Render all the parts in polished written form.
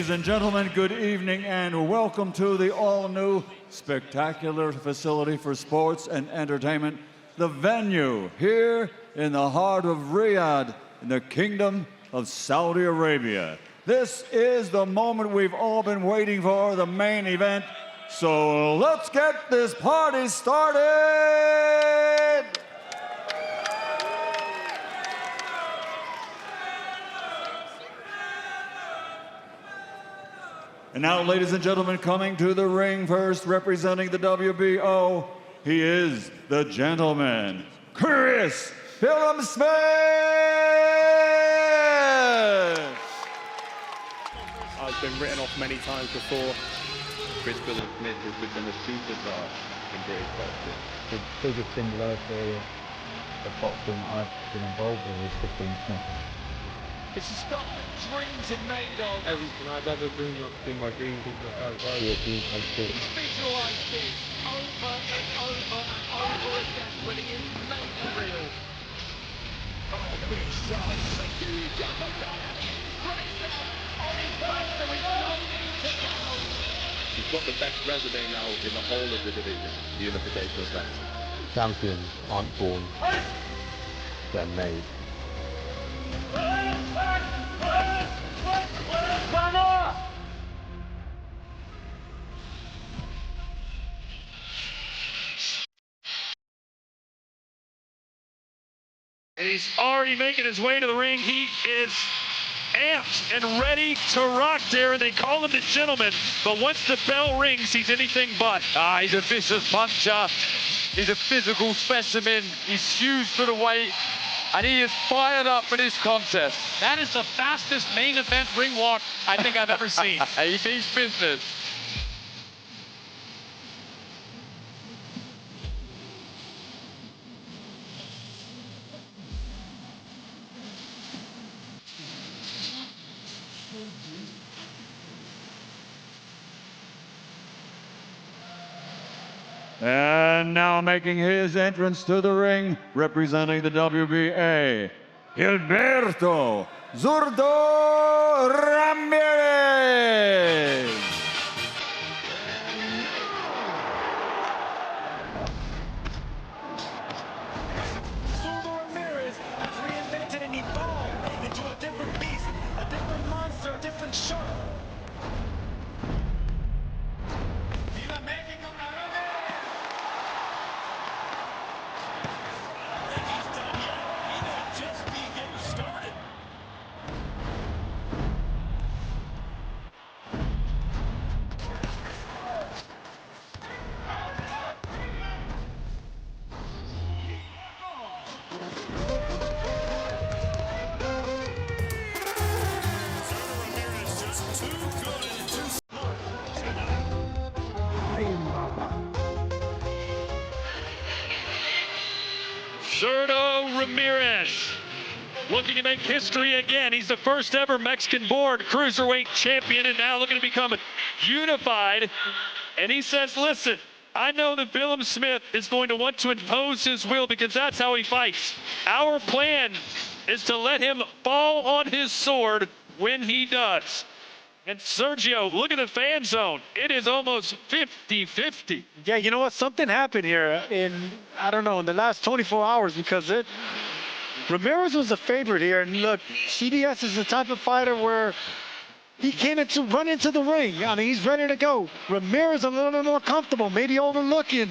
Ladies and gentlemen, good evening and welcome to the all-new spectacular facility for sports and entertainment, the venue here in the heart of Riyadh in the Kingdom of Saudi Arabia. This is the moment we've all been waiting for, the main event. So let's get this party started! And now, ladies and gentlemen, coming to the ring first, representing the WBO, he is the gentleman, Chris Billam-Smith! I've been written off many times before. Chris Billam-Smith has become a superstar in British boxing. The biggest similarity of boxing I've been involved with is Chris Billam-Smith. It's the stuff that dreams are made of. Everything I've ever dreamed of in my dreams is what I Visualize this over and over and over again when it is made real. Oh, big shot. A huge uppercut. Right now on his back. There is no need to go. He's got the best resume now in the whole of the division, the unification of that. Champions aren't born, they're made. And he's already making his way to the ring. He is amped and ready to rock there, and they call him the gentleman. But once the bell rings, he's anything but. He's a vicious puncher. He's a physical specimen. He's huge for the weight, and he is fired up for this contest. That is the fastest main event ring walk I think I've ever seen. He's business. And now making his entrance to the ring, representing the WBA, Gilberto Zurdo Ramirez. Zurdo Ramirez has reinvented and evolved into a different beast, a different monster, a different shark. Viva Mexico, cabrones! And he's done yet. He may just be getting started. Zurdo Ramirez, looking to make history again. He's the first ever Mexican-born cruiserweight champion, and now looking to become unified. And he says, listen, I know that Billam-Smith is going to want to impose his will because that's how he fights. Our plan is to let him fall on his sword when he does. And Sergio, look at the fan zone. It is almost 50-50. Yeah, you know what? Something happened here in the last 24 hours because Ramirez was the favorite here. And look, CBS is the type of fighter where he can't run into the ring. I mean, he's ready to go. Ramirez a little bit more comfortable, maybe overlooking,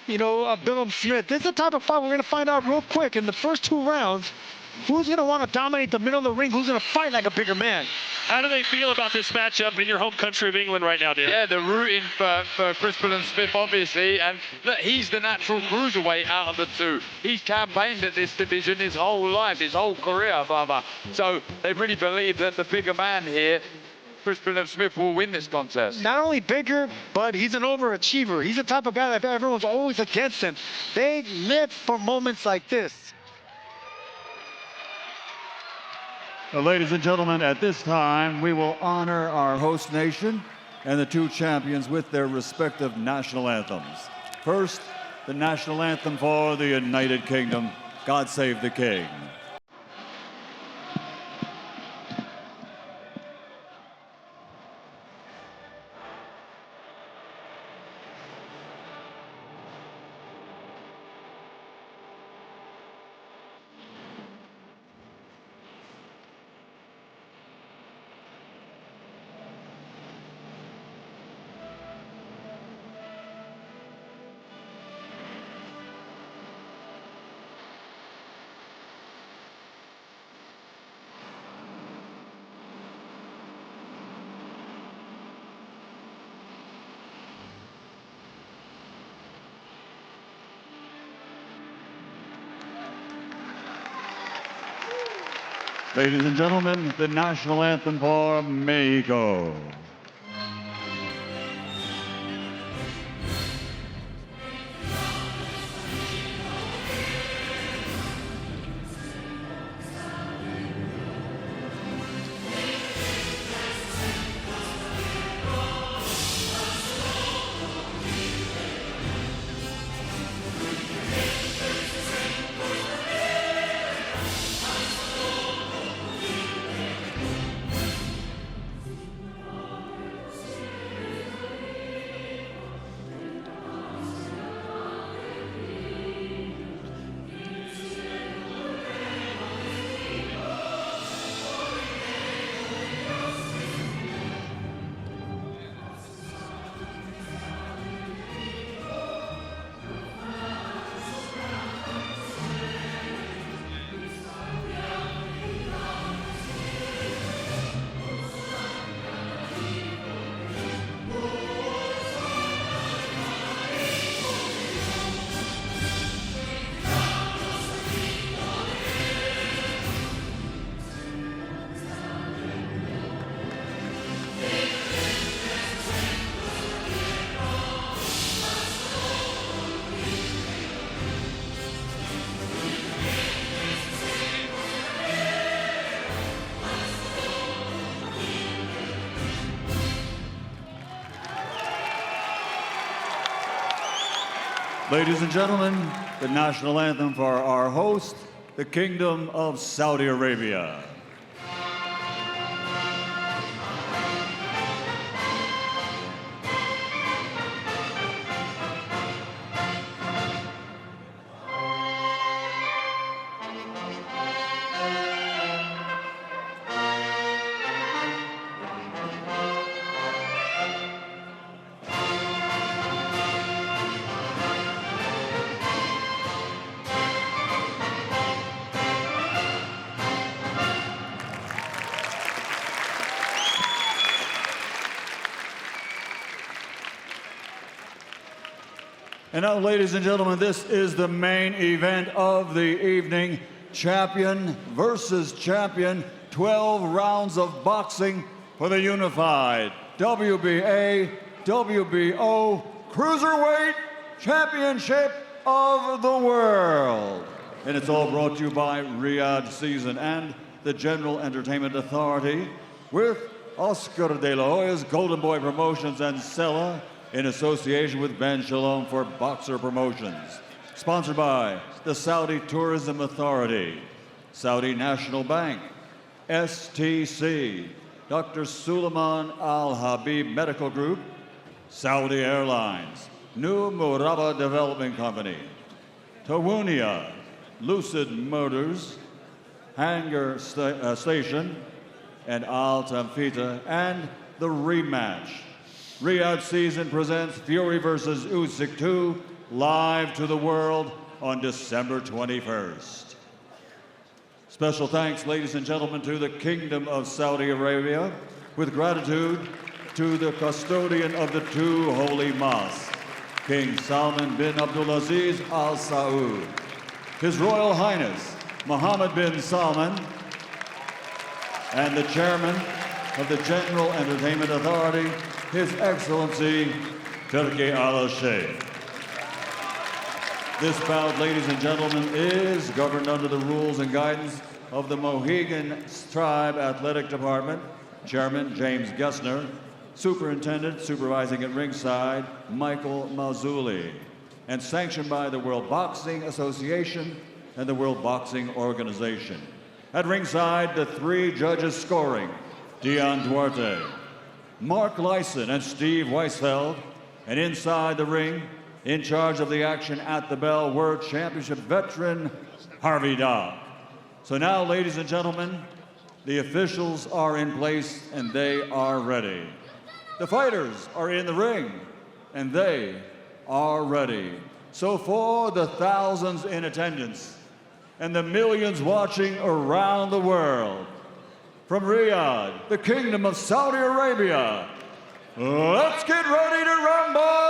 Billam-Smith. This is the type of fight we're going to find out real quick in the first 2 rounds. Who's going to want to dominate the middle of the ring? Who's going to fight like a bigger man? How do they feel about this matchup in your home country of England right now, Dan? Yeah, they're rooting for Chris Billam-Smith, obviously, and look, he's the natural cruiserweight out of the two. He's campaigned at this division his whole life, his whole career, brother. So they really believe that the bigger man here, Chris Billam-Smith, will win this contest. Not only bigger, but he's an overachiever. He's the type of guy that everyone's always against him. They live for moments like this. Ladies and gentlemen, at this time, we will honor our host nation and the 2 champions with their respective national anthems. First, the national anthem for the United Kingdom, God Save the King. Ladies and gentlemen, the national anthem for Mexico. Ladies and gentlemen, the national anthem for our host, the Kingdom of Saudi Arabia. And now, ladies and gentlemen, this is the main event of the evening. Champion versus champion, 12 rounds of boxing for the unified WBA, WBO Cruiserweight Championship of the World. And it's all brought to you by RIYADH Season and the General Entertainment Authority with Oscar de la Hoya's Golden Boy Promotions and Sella in association with Ben Shalom for Boxer Promotions. Sponsored by the Saudi Tourism Authority, Saudi National Bank, STC, Dr. Suleiman Al Habib Medical Group, Saudi Airlines, New Murabba Development Company, Tawunia, Lucid Motors, Hangar Station, and Al Tamfita, and the rematch. RIYADH Season presents Fury versus Usyk 2 live to the world on December 21st. Special thanks, ladies and gentlemen, to the Kingdom of Saudi Arabia, with gratitude to the custodian of the two holy mosques, King Salman bin Abdulaziz Al Saud, His Royal Highness Mohammed bin Salman, and the chairman of the General Entertainment Authority, His Excellency Turki Al-Sheikh. This bout, ladies and gentlemen, is governed under the rules and guidance of the Mohegan Tribe Athletic Department, Chairman James Gessner, Superintendent supervising at ringside, Michael Mazzulli, and sanctioned by the World Boxing Association and the World Boxing Organization. At ringside, the three judges scoring, Dion Duarte, Mark Lyson, and Steve Weisfeld, and inside the ring, in charge of the action at the bell, World Championship veteran RIYADH. So now, ladies and gentlemen, the officials are in place and they are ready. The fighters are in the ring and they are ready. So for the thousands in attendance and the millions watching around the world, from Riyadh, the Kingdom of Saudi Arabia, let's get ready to rumble!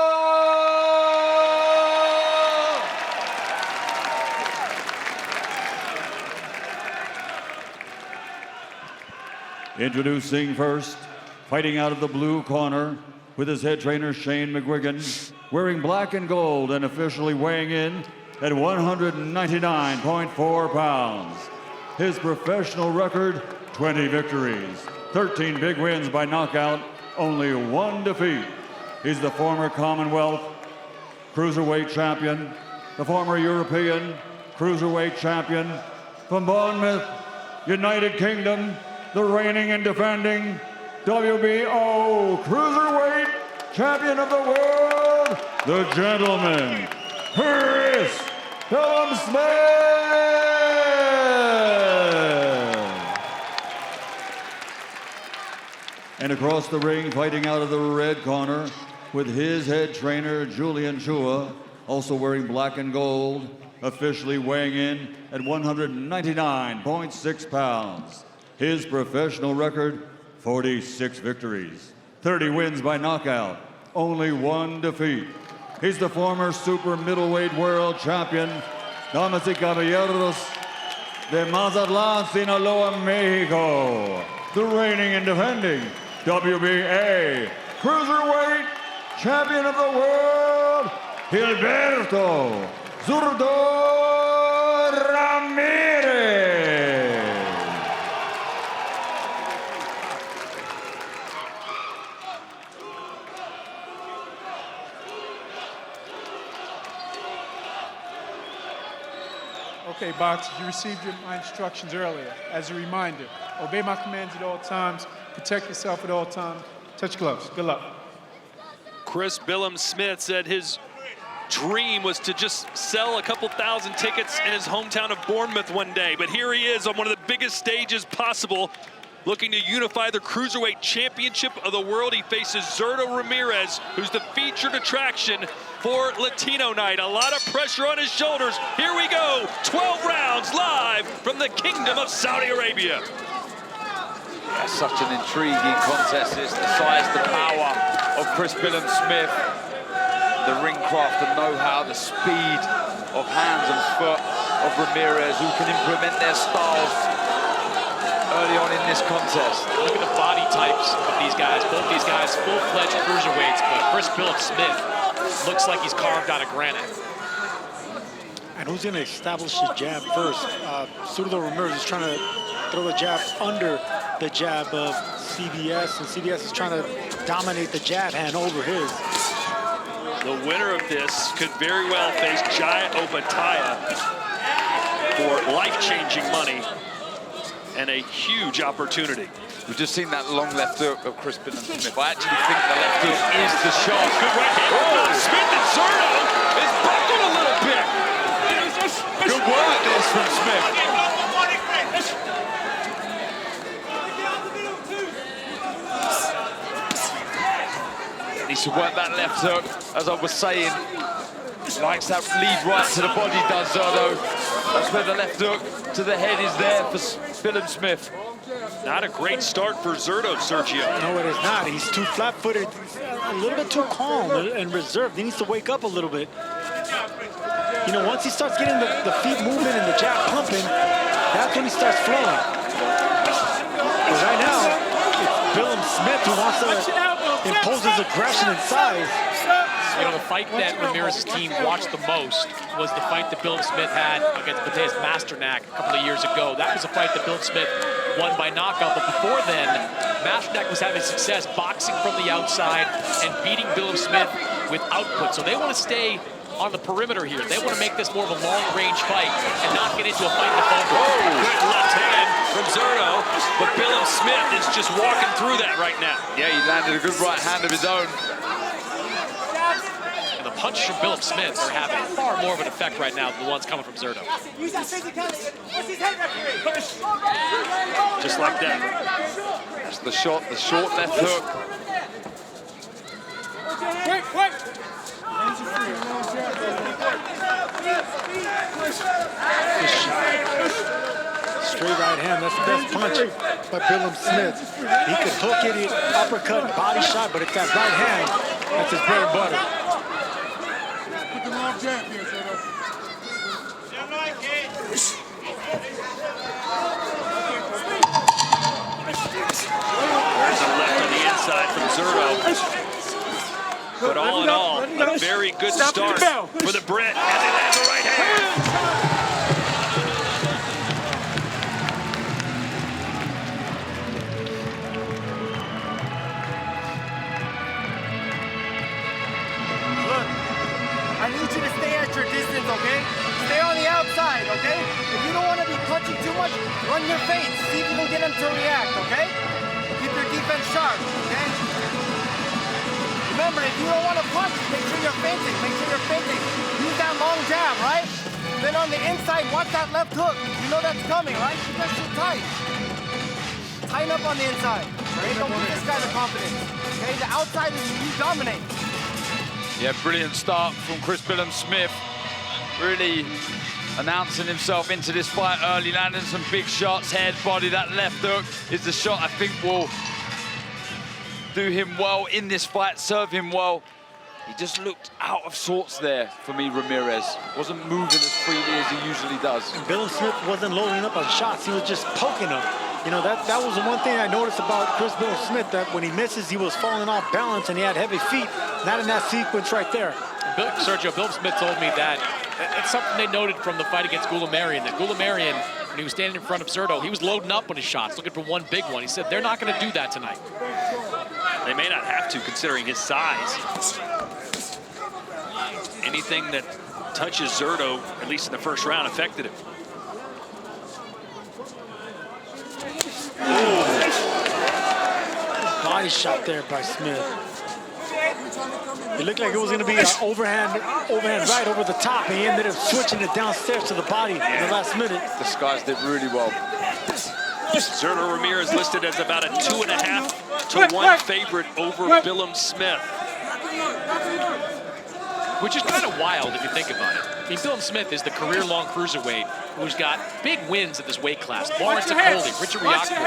Introducing first, fighting out of the blue corner with his head trainer Shane McGuigan, wearing black and gold and officially weighing in at 199.4 pounds. His professional record, 20 victories, 13 big wins by knockout, only 1 defeat. He's the former Commonwealth Cruiserweight champion, the former European Cruiserweight champion, from Bournemouth, United Kingdom, the reigning and defending WBO Cruiserweight champion of the world, the gentleman, Chris Billam-Smith. And across the ring, fighting out of the red corner with his head trainer, Julian Chua, also wearing black and gold, officially weighing in at 199.6 pounds. His professional record, 46 victories, 30 wins by knockout, only 1 defeat. He's the former super middleweight world champion, damas y caballeros, de Mazatlan, Sinaloa, Mexico, the reigning and defending WBA Cruiserweight champion of the world, Gilberto Zurdo Ramirez. Okay, boxers, you received my instructions earlier. As a reminder, obey my commands at all times, protect yourself at all times, touch gloves. Good luck. Chris Billam-Smith said his dream was to just sell a couple thousand tickets in his hometown of Bournemouth one day, but here he is on one of the biggest stages possible, looking to unify the Cruiserweight Championship of the world. He faces Zurdo Ramirez, who's the featured attraction for Latino Night. A lot of pressure on his shoulders. Here we go, 12 rounds live from the Kingdom of Saudi Arabia. Yeah, such an intriguing contest. It's the size, the power of Chris Billam-Smith, the ring craft, the know-how, the speed of hands and foot of Ramirez, who can implement their styles early on in this contest. Look at the body types of these guys. Both these guys full-fledged cruiserweights, but Chris Billam-Smith looks like he's carved out of granite. And who's going to establish the jab first? Zurdo Ramirez is trying to throw a jab under the jab of CBS, and CBS is trying to dominate the jab hand over his. The winner of this could very well face Jaya Opataya for life-changing money and a huge opportunity. We've just seen that long left hook of Chris Billam-Smith. I actually think the left hook is the shot. Good right hand from Billam-Smith, and Zurdo is buckled a little bit. Good work this from Smith. Needs to work that left hook, as I was saying. Likes that lead right to the body, does Zurdo. That's where the left hook to the head is there for Billam-Smith. Not a great start for Zurdo, Sergio. No, it is not. He's too flat-footed, a little bit too calm and reserved. He needs to wake up a little bit. You know, once he starts getting the feet moving and the jab pumping, that's when he starts flowing. But right now, it's Billam-Smith who wants to impose his aggression and size. You know, the fight that Ramirez's team watched the most was the fight that Billam-Smith had against Mateus Masternak a couple of years ago. That was a fight that Billam-Smith won by knockout, but before then, Masternak was having success boxing from the outside and beating Billam-Smith with output. So they want to stay on the perimeter here. They want to make this more of a long-range fight and not get into a fight in the phone booth. Good left hand from Zurdo, but Billam-Smith is just walking through that right now. Yeah, he landed a good right hand of his own. And the punches from Billam-Smith are having far more of an effect right now than the ones coming from Zurdo. Just like that. That's the shot, the short left hook. Straight right hand, that's the best punch by Billam-Smith. He could hook it, uppercut, body shot, but it's that right hand that's his bread and butter. But all in all, a very good start for the Brit. And they land the right hand. I need you to stay at your distance, okay? Stay on the outside, okay? If you don't want to be punching too much, run your feints. See if you can get him to react, okay? Keep your defense sharp, okay? Remember, if you don't want to punch, make sure you're feinting. Make sure you're feinting. Use that long jab, right? Then on the inside, watch that left hook. You know that's coming, right? Keep that shit tight. Tighten up on the inside. Okay? Don't give this guy the confidence. Okay? The outside is you dominate. Yeah, brilliant start from Chris Billam-Smith. Really announcing himself into this fight early, landing some big shots, head, body. That left hook is the shot I think will do him well in this fight, serve him well. He just looked out of sorts there for me, Ramirez. Wasn't moving as freely as he usually does. And Billam-Smith wasn't loading up on shots, he was just poking them. You know, that was the one thing I noticed about Chris Billam-Smith, that when he misses, he was falling off balance and he had heavy feet. Not in that sequence right there. Sergio, Billam-Smith told me that it's something they noted from the fight against Goulamirian, that Goulamirian, when he was standing in front of Zurdo, he was loading up on his shots, looking for one big one. He said they're not going to do that tonight. They may not have to, considering his size. Anything that touches Zurdo, at least in the first round, affected him. Body shot there by Smith. It looked like it was going to be an overhand right over the top, and he ended up switching it downstairs to the body in the last minute. Disguised it really well. Zurdo Ramirez listed as about a 2.5 to 1 favorite over Billam-Smith. Which is kind of wild if you think about it. I mean, Billam-Smith is the career-long cruiserweight who's got big wins at this weight class. Lawrence Okolie, Richard Riakpo.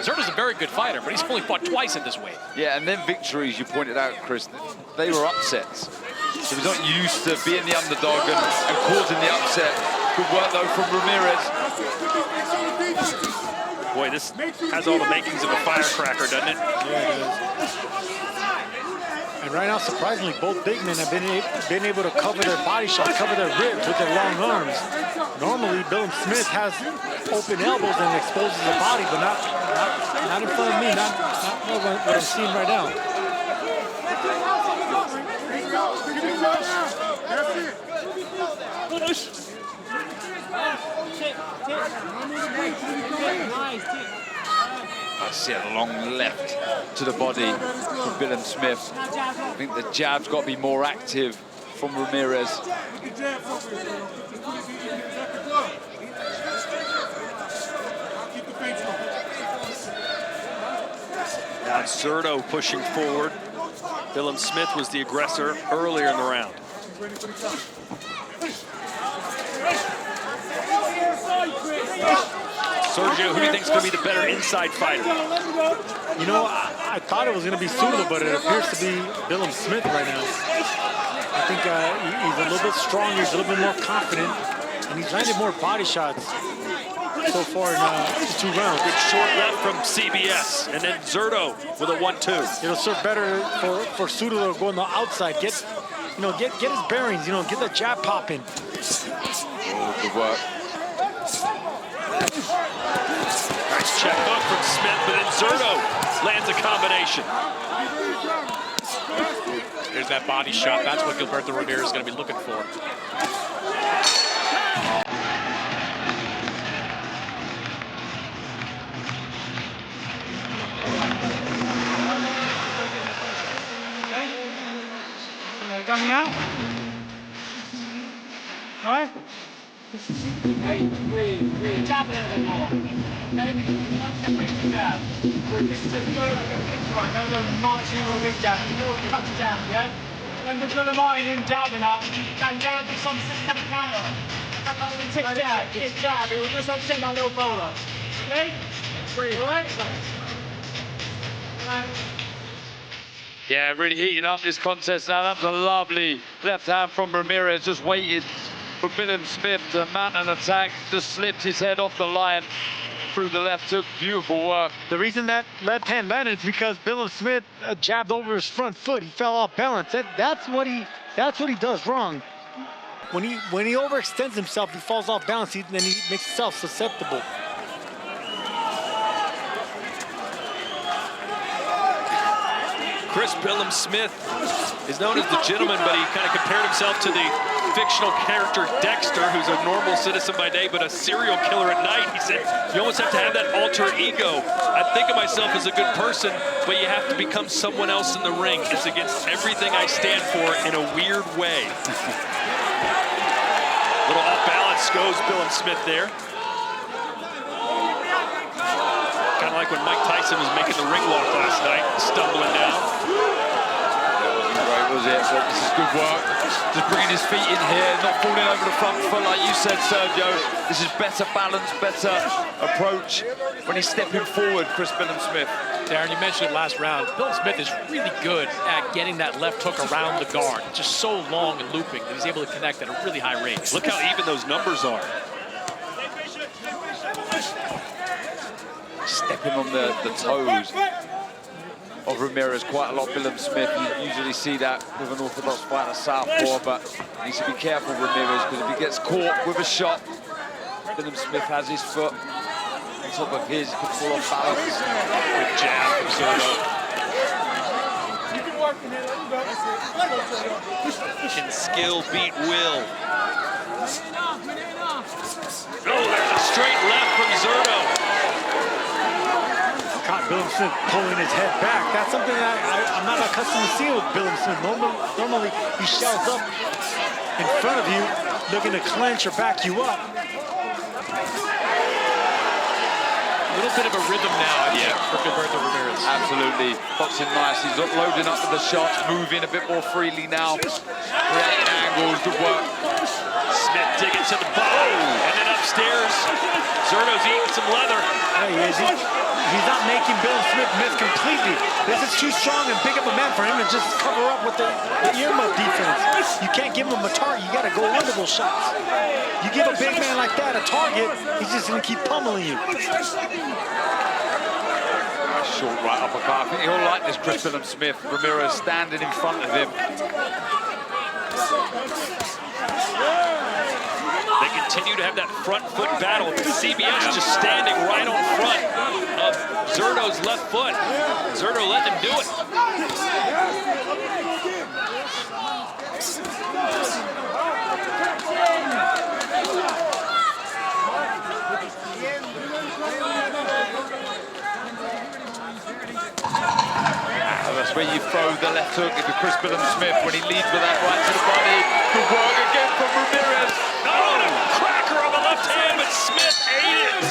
Zurdo's a very good fighter, but he's only fought twice at this weight. Yeah, and then victories, you pointed out, Chris, they were upsets. So he's not used to being the underdog and causing the upset. Good work, though, from Ramirez. Boy, this has all the makings of a firecracker, doesn't it? Yeah, it does. And right now, surprisingly, both big men have been able to cover their body shots, cover their ribs with their long arms. Normally, Billam-Smith has open elbows and exposes the body, but not in front of me, not what I'm seeing right now. I see a long left to the body from Billam-Smith. I think the jab's got to be more active from Ramirez. Now Zurdo pushing forward. Billam-Smith was the aggressor earlier in the round. Sergio, who do you think is going to be the better inside fighter? You know, I thought it was going to be Zurdo, but it appears to be Billam-Smith right now. I think he's a little bit stronger, he's a little bit more confident, and he's landed more body shots so far in the 2 rounds. Good short left from CBS, and then Zurdo with a 1-2. It'll serve better for Zurdo to go on the outside, get his bearings, get that jab popping. Oh, good work. Nice check hook from Smith, but then Zurdo lands a combination. There's that body shot. That's what Gilberto Ramirez is going to be looking for. Coming out. All right. Jab it a little more. Jab. Marching with a big jab. Cut it down, yeah? When the Goulamirian in jabbing up, and down to some system counter. Tick jab, tick jab. It will just upset my little bowler. Okay? All right? Yeah, really heating up this contest now. That was a lovely left hand from Ramirez. Just waited for Billam-Smith to mount an attack. Just slipped his head off the line. through the left hook. Beautiful work. The reason that left hand landed is because Billam-Smith jabbed over his front foot. He fell off balance. That's what he does wrong. When he overextends himself, he falls off balance, then he makes himself susceptible. Chris Billam-Smith is known as the gentleman, but he kind of compared himself to the fictional character Dexter, who's a normal citizen by day, but a serial killer at night. He said, you almost have to have that alter ego. I think of myself as a good person, but you have to become someone else in the ring. It's against everything I stand for in a weird way. Little off balance goes Billam-Smith there. Kind of like when Mike Tyson was making the ring walk last night, stumbling down. Right, was it? So this is good work. Just bringing his feet in here, not falling over the front foot like you said, Sergio. This is better balance, better approach when he's stepping forward, Chris Billam-Smith. Darren, you mentioned it last round. Billam-Smith is really good at getting that left hook around the guard. It's just so long and looping that he's able to connect at a really high rate. Look how even those numbers are. Stepping on the toes of Ramirez quite a lot. Billam-Smith, you usually see that with an orthodox fighter, southpaw, but he needs to be careful, Ramirez, because if he gets caught with a shot, Billam-Smith has his foot on top of his, he could fall off balance. Good jab from Zurdo. Can skill beat will? Oh, there's a straight left from Zurdo. Caught Billam-Smith pulling his head back. That's something that I'm not accustomed to seeing with Billam-Smith. Normally, he shells up in front of you, looking to clench or back you up. A little bit of a rhythm now, I think, for Gilberto Ramirez. Absolutely. Boxing nice. He's loading up with the shots, moving a bit more freely now. Creating angles, good work. Smith digging to the bottom, and then upstairs, Zurdo's eating some leather. There he is. He's not making Billam-Smith miss completely. This is too strong and big of a man for him to just cover up with the earmuff defense. You can't give him a target. You got to go under those shots. You give a big man like that a target, he's just going to keep pummeling you. Short right uppercut. I think he'll like this, Chris Billam-Smith. Ramirez standing in front of him. They continue to have that front foot battle. CBS just standing right on front of Zurdo's left foot. Zurdo letting him do it. That's where you throw the left hook into Chris Billam-Smith when he leads with that right to the body. Good work again from Ramirez. Oh, cracker on the left hand, but Smith ate it.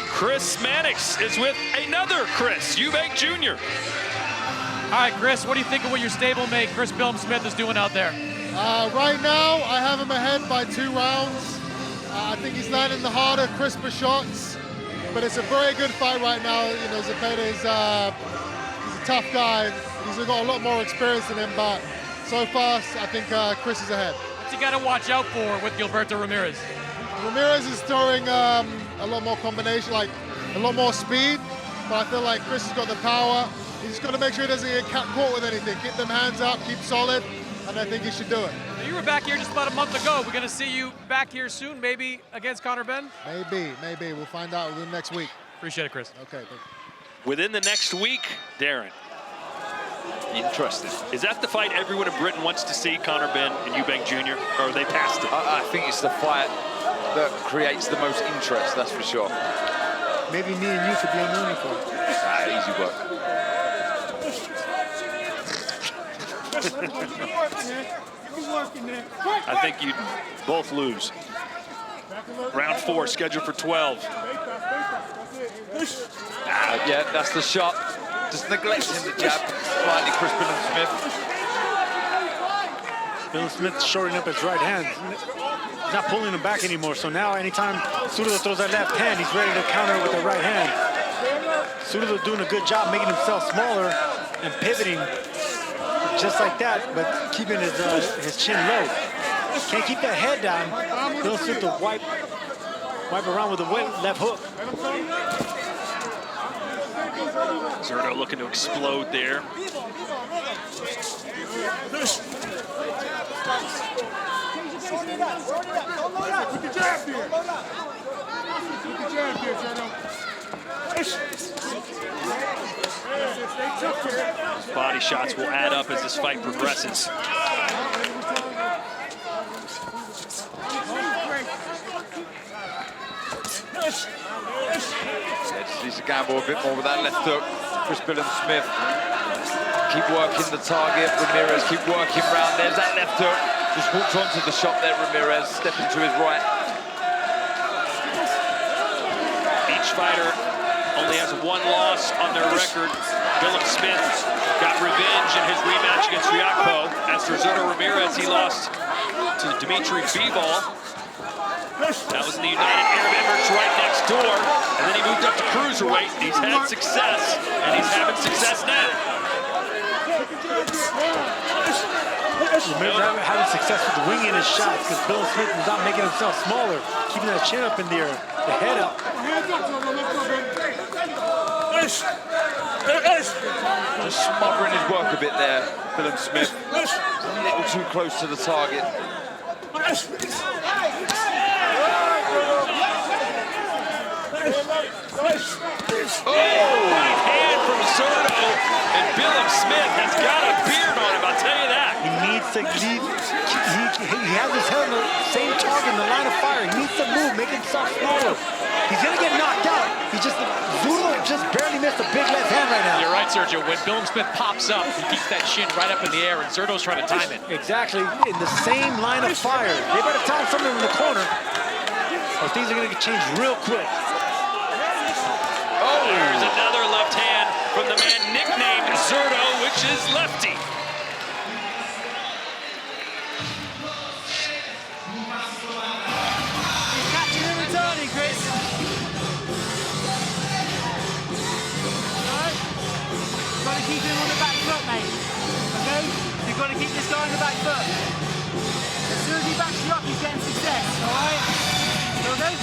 Chris Mannix is with another Chris Eubank Jr. All right, Chris, what do you think of what your stablemate Chris Billam-Smith is doing out there? Right now, I have him ahead by 2 rounds. I think he's landing the harder, crisper shots, but it's a very good fight right now. You know, Zepeda is he's a tough guy. He's got a lot more experience than him, but so far, I think Chris is ahead. What's he got to watch out for with Gilberto Ramirez? Ramirez is throwing a lot more combination, like a lot more speed, but I feel like Chris has got the power. He's just got to make sure he doesn't get caught with anything. Keep them hands up, keep solid, and I think he should do it. You were back here just about a month ago. We're going to see you back here soon, maybe against Conor Benn? Maybe. We'll find out within next week. Appreciate it, Chris. Okay, thank you. Within the next week, Darren. Interesting. Is that the fight everyone in Britain wants to see, Conor Benn and Eubank Jr., or are they past it? I think it's the fight that creates the most interest, that's for sure. Maybe me and you could be in the uniform. Easy work. I think you'd both lose. Round 4 scheduled for 12. Yeah, that's the shot. Just neglecting the jab slightly, Chris Billam-Smith. Billam-Smith shortening up his right hand. He's not pulling him back anymore, so now anytime Zurdo throws that left hand, he's ready to counter with the right hand. Zurdo doing a good job making himself smaller and pivoting just like that, but keeping his chin low. Can't keep that head down. Billam-Smith to wipe around with a left hook. Zurdo looking to explode there. Body shots will add up as this fight progresses. Just needs to gamble a bit more with that left hook. Chris Billam-Smith. Keep working the target. Ramirez, keep working round. There's that left hook. Just walked onto the shot there, Ramirez, stepping to his right. Each fighter only has one loss on their record. Billam-Smith got revenge in his rematch against Ryakpo. As for Zurdo Ramirez, he lost to Dimitri Bivol. That was in the United Arab Emirates right next door. And then he moved up to cruiserweight. He's had success, and he's having success now. Ramirez having success with winging his shots because Billam-Smith is not making himself smaller, keeping that chin up in the air, the head up. Just smothering his work a bit there, Billam-Smith. A little too close to the target. Oh! Right hand from Zurdo, and Billam-Smith has got a beard on him, I'll tell you that. He needs to leave. He has his head on the same target in the line of fire. He needs to move, make himself smaller. He's gonna get knocked out. Zurdo just barely missed a big left hand right now. You're right, Sergio. When Billam-Smith pops up, he keeps that shin right up in the air, and Zurdo's trying to time it. Exactly, in the same line of fire. They better tell him something in the corner, or things are gonna get changed real quick. Oh, there's another left hand from the man nicknamed Zurdo, which is lefty. He's catching and returning, Chris. Alright? You've got to keep him on the back foot, mate. Okay? You've got to keep this guy on the back foot. As soon as he backs you up, he's getting success. Alright? Okay?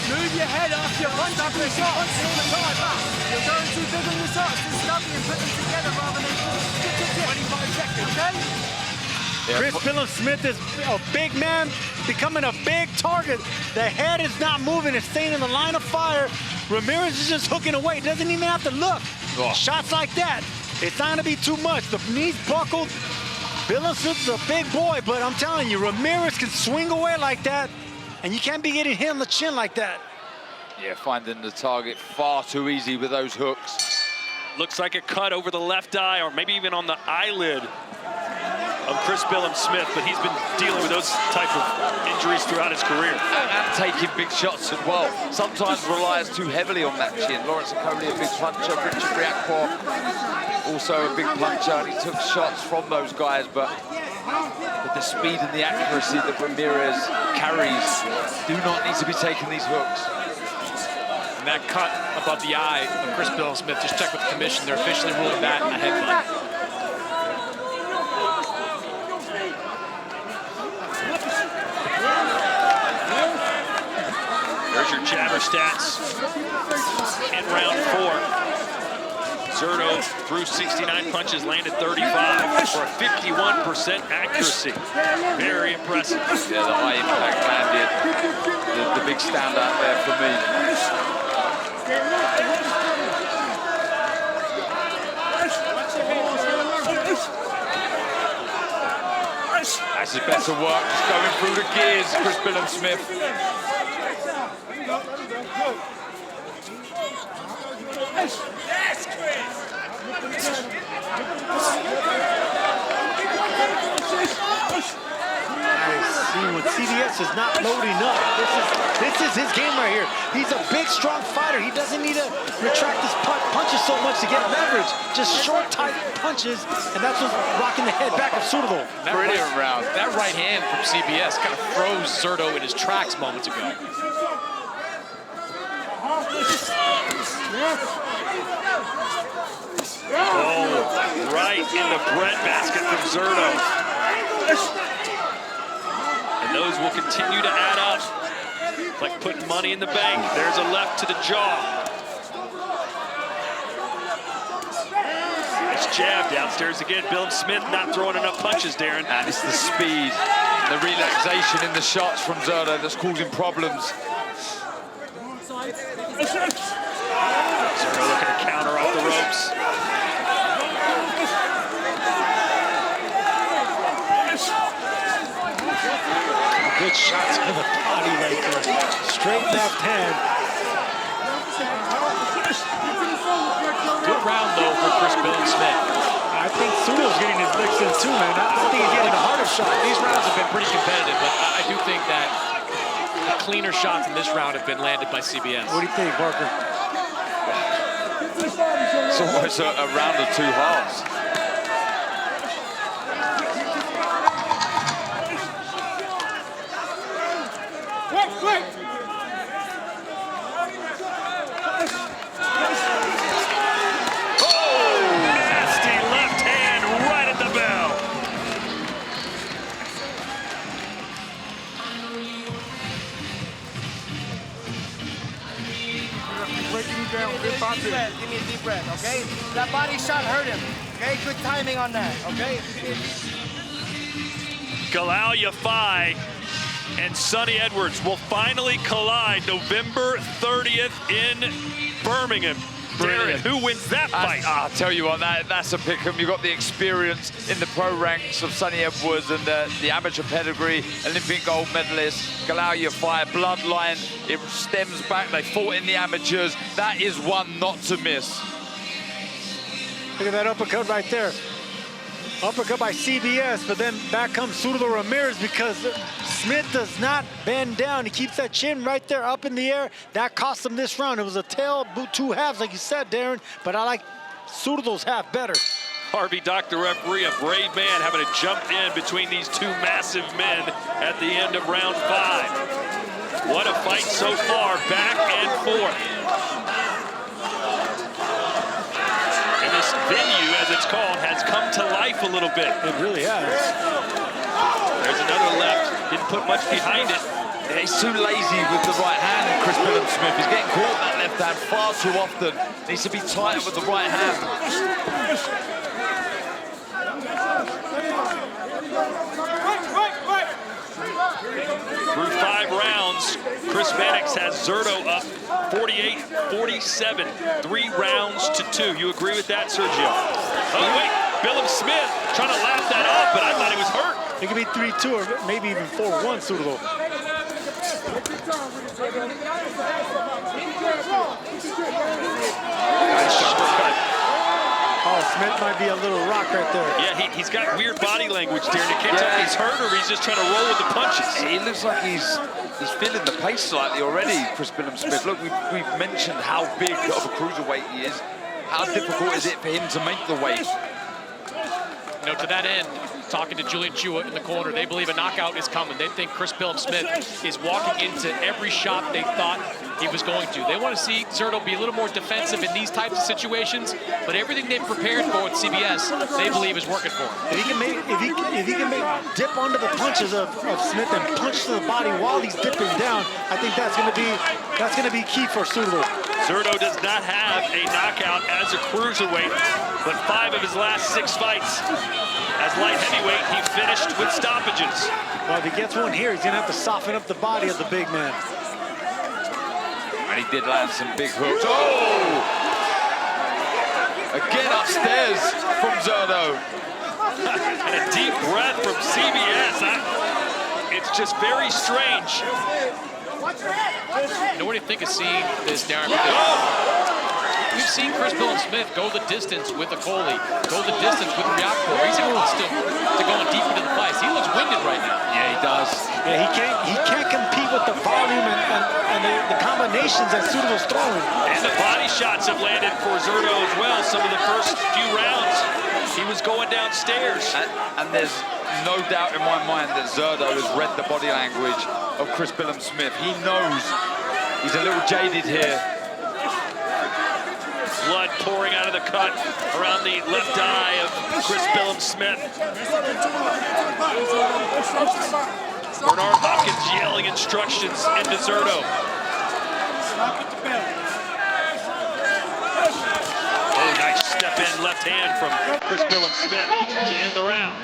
Move your head off your punch after the shot. You're going too big on your shots. Just stubby and put them together rather than 25 seconds, okay? Chris Billam-Smith is a big man, becoming a big target. The head is not moving, it's staying in the line of fire. Ramirez is just hooking away, doesn't even have to look. Oh. Shots like that, it's not gonna be too much. The knees buckled. Billam-Smith is a big boy, but I'm telling you, Ramirez can swing away like that. And you can't be getting hit on the chin like that. Yeah, finding the target far too easy with those hooks. Looks like a cut over the left eye, or maybe even on the eyelid of Chris Billam-Smith, but he's been dealing with those type of injuries throughout his career. And taking big shots as well. Sometimes relies too heavily on that chin. Lawrence Okoli, a big puncher. Richard Ryakpo, also a big puncher, and he took shots from those guys, but with the speed and the accuracy that Ramirez carries, do not need to be taking these hooks. And that cut above the eye of Chris Billam-Smith, just check with the commission. They're officially ruling that a headbutt. There's your jabber stats in round 4. Zurdo threw 69 punches, landed 35 for a 51% accuracy. Very impressive. Yeah, the high impact landed. The big standout there for me. That's his better work, just going through the gears, Chris Billam-Smith. When CBS is not loading up, this is his game right here. He's a big, strong fighter. He doesn't need to retract his punches so much to get leverage. Just short, tight punches, and that's what's rocking the head back of Zurdo. Brilliant round. That right hand from CBS kind of froze Zurdo in his tracks moments ago. Oh, right in the breadbasket from Zurdo. And those will continue to add up. Like putting money in the bank. There's a left to the jaw. Nice jab downstairs again. Billam-Smith not throwing enough punches, Darren. And it's the speed, the relaxation in the shots from Zurdo that's causing problems. Zurdo looking to counter off the ropes. Good shots to the body right there. Straight left hand. Good round, though, for Chris Billam-Smith. I think Zurdo's getting his licks in, too, man. I think he's getting the harder shot. These rounds have been pretty competitive, but I do think that the cleaner shots in this round have been landed by CBS. What do you think, Parker? It's almost a round of two halves. Give me a deep breath, okay? That body shot hurt him, okay? Good timing on that, okay? Galal Yafai and Sonny Edwards will finally collide November 30th in Birmingham. Darren, who wins that fight? I'll tell you what, that's a pick-em. You've got the experience in the pro ranks of Sonny Edwards and the amateur pedigree, Olympic gold medalist, Galal Yafai, bloodline. It stems back. They fought in the amateurs. That is one not to miss. Look at that uppercut right there. Uppercut by CBS, but then back comes Zurdo Ramirez because Smith does not bend down. He keeps that chin right there up in the air. That cost him this round. It was a tail, two halves, like you said, Darren, but I like Zurdo's half better. Harvey Dock, the referee, a brave man, having to jump in between these two massive men at the end of round 5. What a fight so far, back and forth. And this venue, as it's called, has come to life a little bit. It really has. There's another left. Didn't put much behind it. Yeah, he's too lazy with the right hand, Chris Billam-Smith. He's getting caught with that left hand far too often. Needs to be tighter with the right hand. Through 5 rounds, Chris Mannix has Zurdo up 48-47, 3 rounds to 2. You agree with that, Sergio? Oh, wait, Billam-Smith trying to laugh that off, but I thought he was hurt. It could be 3-2 or maybe even 4-1, Zurdo. Nice uppercut. Oh, Smith might be a little rock right there. Yeah, he's got weird body language there. You can't tell if he's hurt or he's just trying to roll with the punches. He looks like he's feeling the pace slightly already, Chris Billam-Smith. Look, we've mentioned how big of a cruiserweight he is. How difficult is it for him to make the weight? You know, to that end, talking to Julian Chua in the corner, they believe a knockout is coming. They think Chris Billam-Smith is walking into every shot they thought he was going to. They want to see Zurdo be a little more defensive in these types of situations, but everything they've prepared for with CBS, they believe is working for him. If he can dip onto the punches of Smith and punch to the body while he's dipping down, I think that's going to be key for Zurdo. Zurdo does not have a knockout as a cruiserweight, but 5 of his last 6 fights as light heavyweight, he finished with stoppages. Well, if he gets one here, he's going to have to soften up the body of the big man. And he did land some big hooks. Oh! Again upstairs from Zurdo. And a deep breath from CBS. It's just very strange. You know, what do you think of seeing this, Darren? We've seen Chris Billam-Smith go the distance with a Coley, go the distance with RIYADH. He's accustomed to going deep into the fights. He looks winded right now. Yeah, he does. Yeah, he can't compete with the volume and the combinations that Zurdo's throwing. And the body shots have landed for Zurdo as well. Some of the first few rounds, he was going downstairs. And there's no doubt in my mind that Zurdo has read the body language of Chris Billam-Smith. He knows he's a little jaded here. Blood pouring out of the cut around the left eye of Chris Billam-Smith. Bernard Hopkins yelling instructions into Zurdo. Oh, nice step in left hand from Chris Billam-Smith to end the round.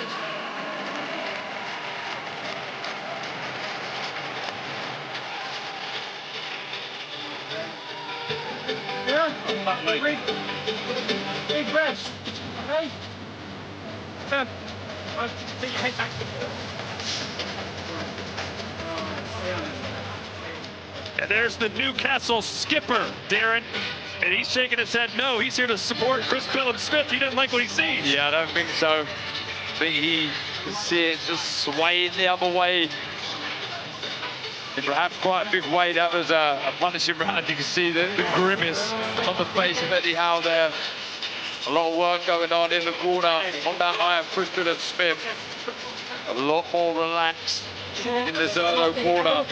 Big breaths, okay? Take your head back. And there's the Newcastle skipper, Darren. And he's shaking his head no. He's here to support Chris Billam-Smith. He didn't like what he sees. Yeah, I don't think so. I think he can see it just swaying the other way. In perhaps quite a big way. That was a punishing round. You can see the grimace on the face of Eddie Howe there. A lot of work going on in the corner on that eye of Chris Billam-Smith. A lot more relaxed in the Zurdo corner.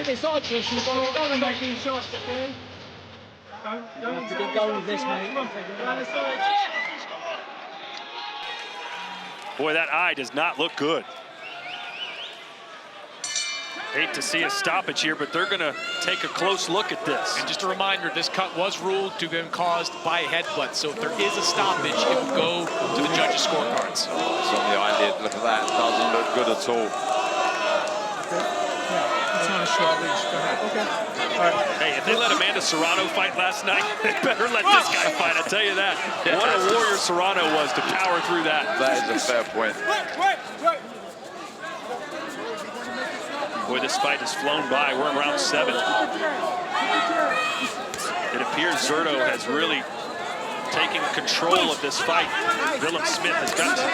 Boy, that eye does not look good. Hate to see a stoppage here, but they're going to take a close look at this. And just a reminder, this cut was ruled to have been caused by a headbutt. So if there is a stoppage, it will go to the judges' scorecards. It's on the eyelid. Look at that. Doesn't look good at all. It's not a short leash. Go ahead. Okay. All right. Hey, if they let Amanda Serrano fight last night, they better let this guy fight, I'll tell you that. Yeah. What a warrior Serrano was to power through that. That is a fair point. Boy, this fight has flown by. We're in round 7. It appears Zurdo has really taken control of this fight. Billam-Smith has got to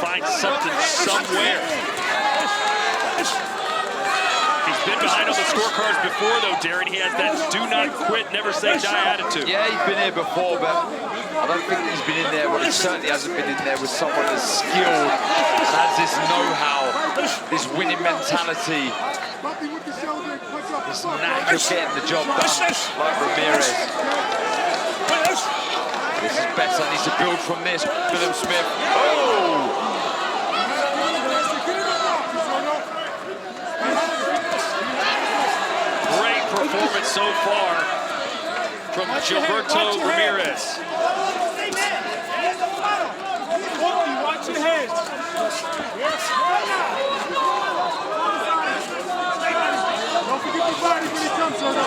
find something somewhere. He's been behind on the scorecards before, though, Darren. He has that do not quit, never say die attitude. Yeah, he's been here before, but I don't think he's been in there. Well, he certainly hasn't been in there with someone as skilled and has this know-how, this winning mentality, this knack of getting the job done, like Ramirez. This is better. Needs to build from this. Billam-Smith. Oh! Performance so far from Gilberto Ramirez. Watch your head. Don't forget your body when it comes, Zurdo.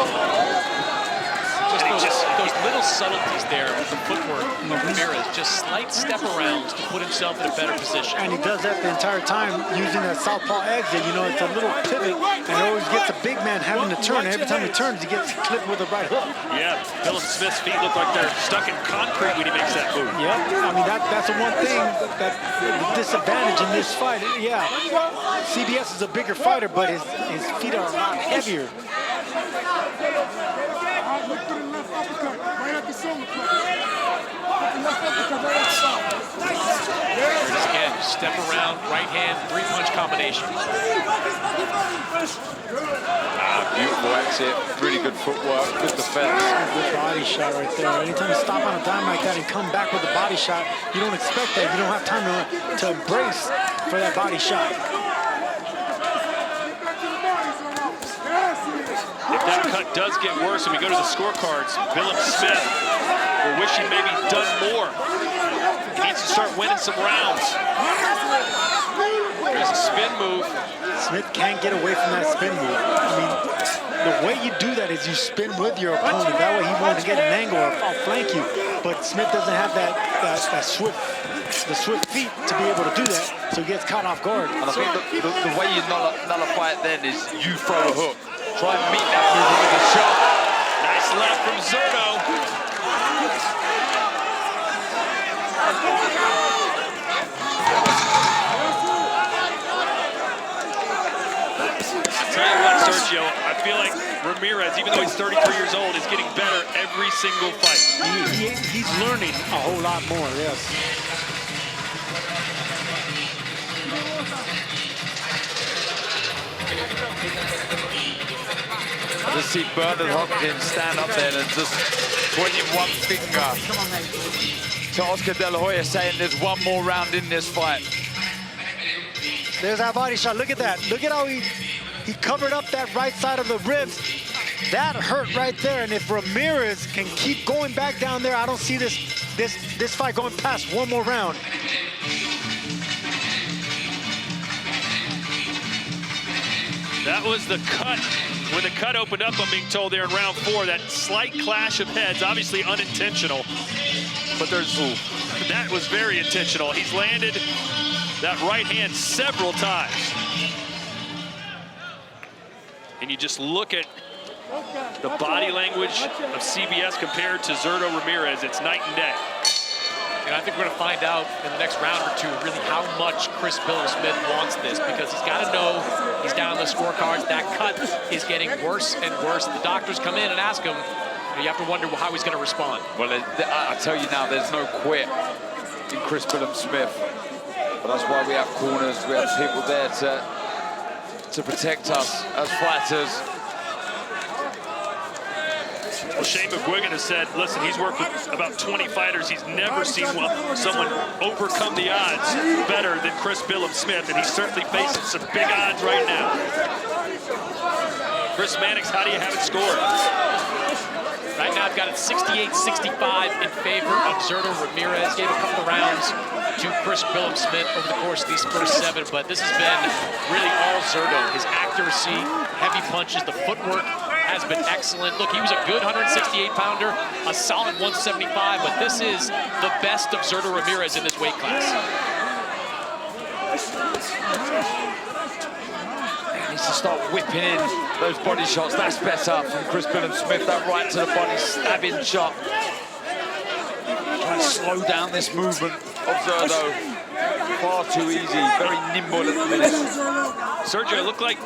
Just those little subtleties there with the footwork of Ramirez, just slight step arounds to put himself in a better position. And he does that the entire time using that southpaw exit. You know, it's a little pivot, and it always gets a big man having to turn. Every time he turns, he gets clipped with a right hook. Yeah, Billam-Smith's feet look like they're stuck in concrete when he makes that move. Yep, I mean, that's the one thing, that the disadvantage in this fight. Yeah, CBS is a bigger fighter, but his feet are a lot heavier. Again, step around, right hand, 3-punch combination. Beautiful exit, really good footwork, good defense. Good body shot right there. Anytime you stop on a dime like that and come back with a body shot, you don't expect that. You don't have time to brace for that body shot. If that cut does get worse and we go to the scorecards, Billam-Smith will wish he'd maybe done more. He needs to start winning some rounds. There's a spin move. Smith can't get away from that spin move. I mean, the way you do that is you spin with your opponent. That way he won't get an angle or outflank you. But Smith doesn't have the swift feet to be able to do that, so he gets caught off guard. And I think the way you nullify it then is you throw a hook. Try and meet that move with a shot. Nice left from Zurdo. I tell you what, Sergio, I feel like Ramirez, even though he's 33 years old, is getting better every single fight. He's learning a whole lot more, yes. I just see Bernard Hopkins stand up there and just pointing one finger to Oscar De La Hoya, saying there's one more round in this fight. There's that body shot. Look at that. Look at how he covered up that right side of the ribs. That hurt right there. And if Ramirez can keep going back down there, I don't see this fight going past one more round. That was the cut. When the cut opened up, I'm being told there in round 4, that slight clash of heads, obviously unintentional, but that was very intentional. He's landed that right hand several times. And you just look at the body language of CBS compared to Zurdo Ramirez, it's night and day. And I think we're going to find out in the next round or two really how much Chris Billam-Smith wants this, because he's got to know he's down the scorecards. That cut is getting worse and worse. The doctors come in and ask him, you have to wonder how he's going to respond. Well, I tell you now, there's no quit in Chris Billam-Smith. But that's why we have corners, we have people there to protect us as fighters. Well, Shane McGuigan has said, listen, he's worked with about 20 fighters. He's never seen someone overcome the odds better than Chris Billam-Smith, and he's certainly facing some big odds right now. Chris Mannix, how do you have it scored? Right now, I've got it 68-65 in favor of Zurdo Ramirez. Gave a couple of rounds to Chris Billam-Smith over the course of these first 7, but this has been really all Zurdo. His accuracy, heavy punches, the footwork has been excellent. Look, he was a good 168-pounder, a solid 175, but this is the best of Zurdo Ramirez in this weight class. He needs to start whipping in those body shots. That's better from Chris Billam-Smith. That right to the body stabbing shot. Trying to slow down this movement of Zurdo. Far too easy, very nimble at the minute. Sergio, it looked like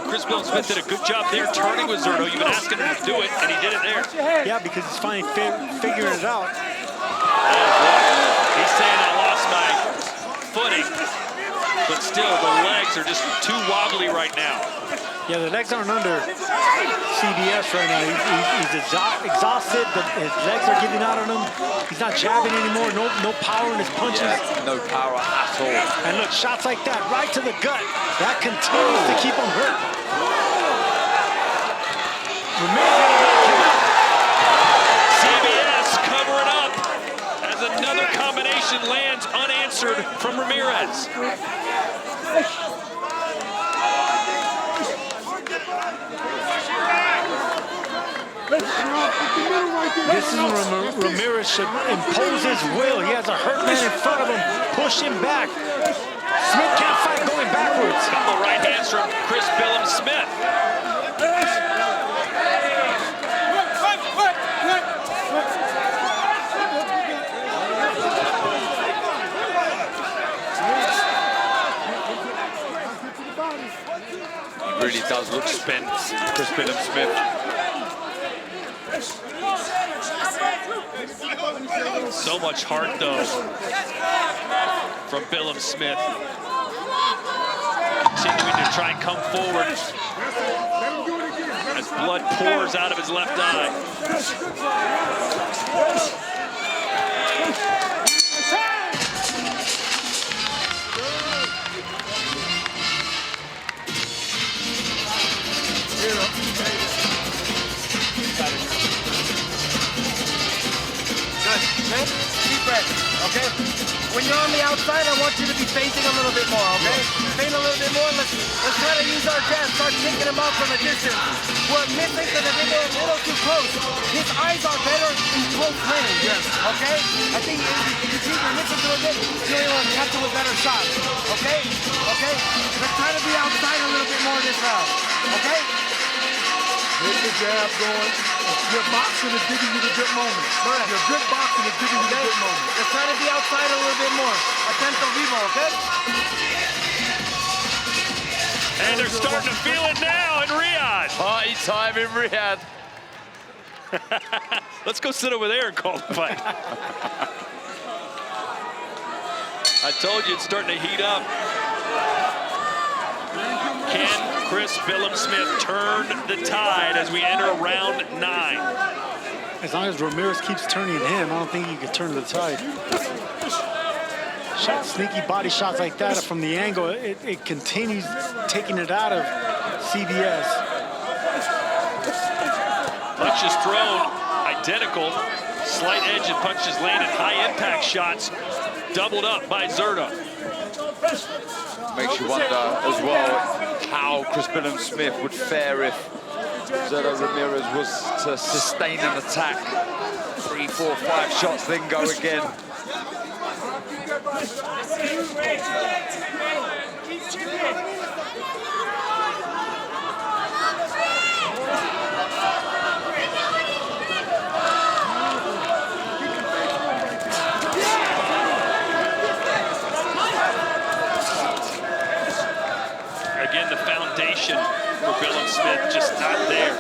Chris Billam-Smith did a good job there turning with Zurdo. You've been asking him to do it, and he did it there. Yeah, because he's finally figuring it out. He's saying I lost my footing, but still the legs are just too wobbly right now. Yeah, the legs aren't under CBS right now. He's exhausted. His legs are giving out on him. He's not jabbing anymore. No power in his punches. Yeah, no power at all. And look, shots like that, right to the gut. That continues to keep him hurt. CBS covering up as another combination lands unanswered from Ramirez. This is when Ramirez should impose his will. He has a hurt man in front of him. Push him back. Smith can't fight going backwards. Couple right hands from Chris Billam-Smith. He really does look spent, Chris Billam-Smith. So much heart, though, from Billam-Smith. Continuing to try and come forward as blood pours out of his left eye. Good. Deep breath, okay? When you're on the outside, I want you to be facing a little bit more, okay? Faint a little bit more. Let's try to use our chest. Start taking him out from a distance. We're missing because I think they're a little too close. His eyes are better in close range, okay? I think if you keep your misses a little bit, you'll be able to catch him with better shots, okay? Okay? Let's try to be outside a little bit more this round, okay? Get the jab going. Your boxing is giving you the good moments. Right. Your good boxing is giving you the good moments. Let's try to be outside a little bit more. Atento vivo, okay? And they're starting to feel it now in Riyadh. Party time in Riyadh. Let's go sit over there and call the fight. I told you it's starting to heat up. Can Chris Billam-Smith turn the tide as we enter round 9? As long as Ramirez keeps turning him, I don't think he can turn the tide. Sneaky body shots like that from the angle, it continues taking it out of CBS. Punches thrown, identical. Slight edge and punches landed. High impact shots, doubled up by Zurdo. Makes you wonder as well how Chris Billam-Smith would fare if Zurdo Ramirez was to sustain an attack. 3, 4, 5 shots, then go again. Again, the foundation for Billam-Smith just not there.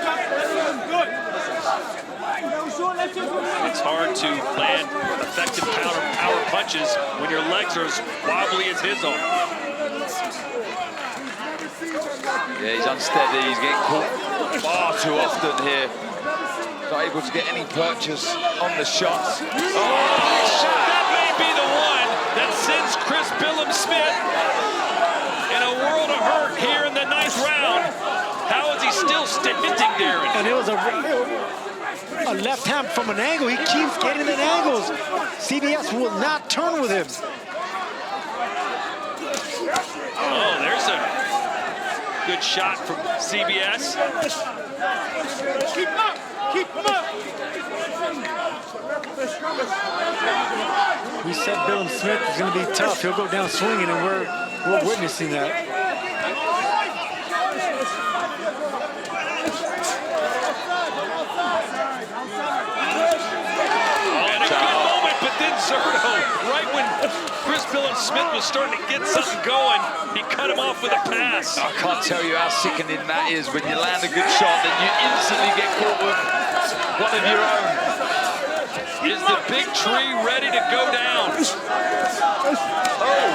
It's hard to land effective power punches when your legs are as wobbly as his are. Yeah, he's unsteady, he's getting caught far too often here. Not able to get any purchase on the shots. That may be the one that sends Chris Billam-Smith in a world of hurt here in the 9th round. How is he still standing, Darren? And it was a left hand from an angle. He keeps getting in angles. CBS will not turn with him. Oh, there's a good shot from CBS. Keep him up! Keep him up! We said Billam-Smith is going to be tough. He'll go down swinging, and we're witnessing that. Zurdo, right when Chris Billam-Smith was starting to get something going, he cut him off with a pass. I can't tell you how sickening that is when you land a good shot, then you instantly get caught with one of your own. Is the big tree ready to go down? Oh!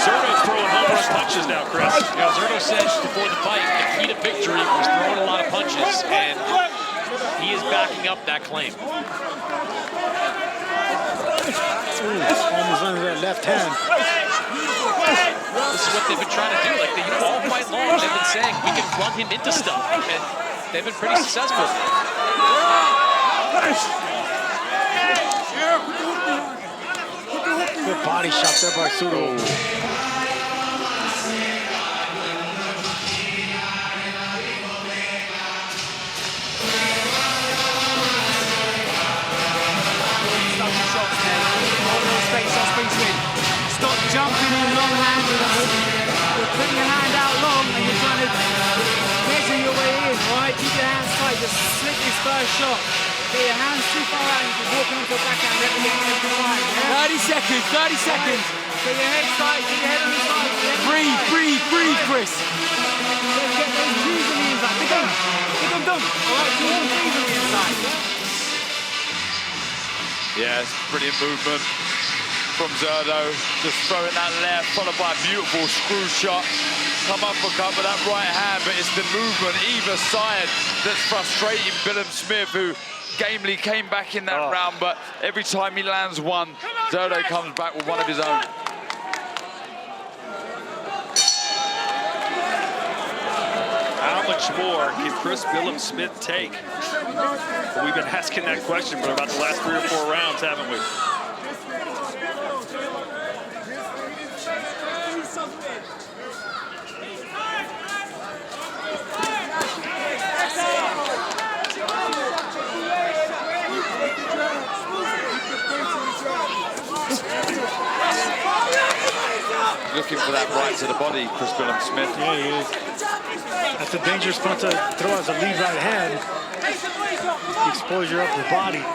Zurdo's throwing home run punches now, Chris. Yeah, Zurdo said before the fight, the key to victory was throwing a lot of punches, and he is backing up that claim. Almost under that left hand. This is what they've been trying to do. Like, all fight long, they've been saying we can run him into stuff, and they've been pretty successful. Good body shot there by Zurdo. Stop jumping in long hands. You're putting your hand out long and you're trying to measure your way in, right? Keep your hands tight, just slip this first shot. Get your hands too far out and you're walking into a backhand, never getting into the line. Yeah? 30 seconds. Get your head tight, get your head on the side. Breathe, Chris. Let's get those G's on the inside. Pick them done. All right, 2 more G's on the inside. Yeah, it's brilliant movement from Zurdo. Just throwing that left, followed by a beautiful screw shot. Come uppercut with that right hand, but it's the movement either side that's frustrating Billam-Smith, who gamely came back in that round, but every time he lands one, Zurdo comes back with one of his own. How much more can Chris Billam-Smith take? We've been asking that question for about the last 3 or 4 rounds, haven't we? Looking for that right to the body, Chris Billam-Smith. Yeah, he is. That's a dangerous punch to throw as a lead right hand. The exposure of the body.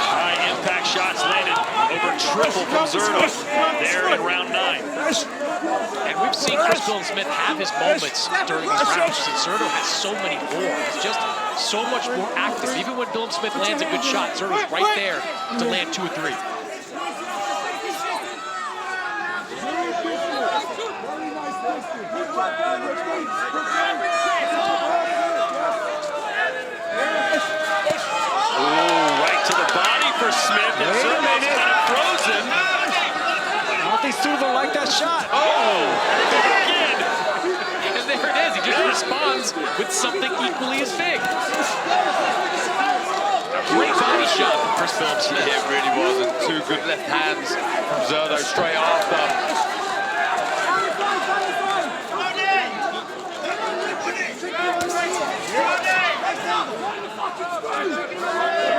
High impact shots landed over triple from Zurdo there in round 9. And we've seen Chris Billam-Smith have his moments during these rounds, and Zurdo has so many more. He's just so much more active. Even when Billam-Smith lands a good shot, Zurdo's right there to land 2 or 3. Billam-Smith, and Zurdo's kind of frozen. I don't think Zurdo liked that shot. Oh! Again! And there it is. He just responds with something equally as big. Great body shot from Chris Billam-Smith. Yeah, it really wasn't. Two good left hands from Zurdo straight after.